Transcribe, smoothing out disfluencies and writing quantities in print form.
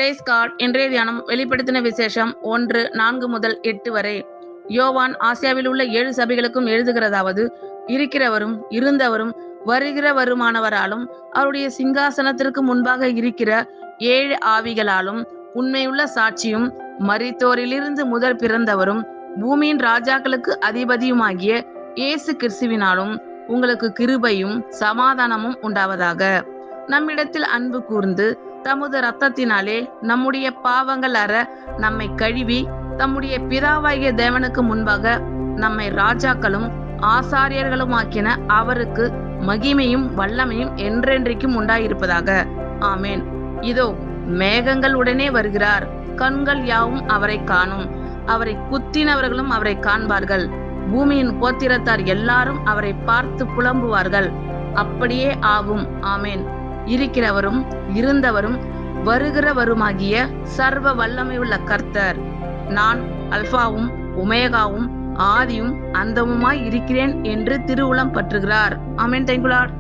Price God. இன்றைய தியானம் வெளிப்படுத்தின விசேஷம் 1:4-8 வரை. யோவான் ஆசியாவில் உள்ள 7 சபைகளுக்கும் எழுதுகிறதாவது, இருக்கிறவரும் இருந்தவரும் வருகிறவருமானவராலும் அவருடைய சிங்காசனத்திற்கு முன்பாக இருக்கிற 7 ஆவிகளாலும் உண்மையுள்ள சாட்சியும் மரித்தோரிலிருந்து முதற் பிறந்தவரும் பூமியின் ராஜாக்களுக்கு அதிபதியுமாகிய இயேசு கிறிஸ்துவினாலும் உங்களுக்கு கிருபையும் சமாதானமும் உண்டாவதாக. நம்மிடத்தில் அன்பு கூர்ந்து தமது இரத்தத்தினாலே நம்முடைய பாவங்கள் அற நம்மை கழுவி தம்முடைய பிதாவாகிய தேவனுக்கு முன்பாக நம்மை ராஜாக்களும் ஆசாரியர்களும் ஆக்கின அவருக்கு மகிமையும் வல்லமையும் என்றென்றைக்கும் உண்டாயிருப்பதாக. ஆமேன். இதோ மேகங்கள் உடனே வருகிறார், கண்கள் யாவும் அவரை காணும், அவரை குத்தினவர்களும் அவரை காண்பார்கள், பூமியின் கோத்திரத்தார் எல்லாரும் அவரை பார்த்து புலம்புவார்கள். அப்படியே ஆகும். ஆமேன். இருக்கிறவரும் இருந்தவரும் வருகிறவருமாகிய சர்வ வல்லமையுள்ள கர்த்தர், நான் அல்பாவும் ஒமேகாவும் ஆதியும் அந்தமுமாய் இருக்கிறேன் என்று திருவுளம் பற்றுகிறார். ஆமென். Thank you Lord.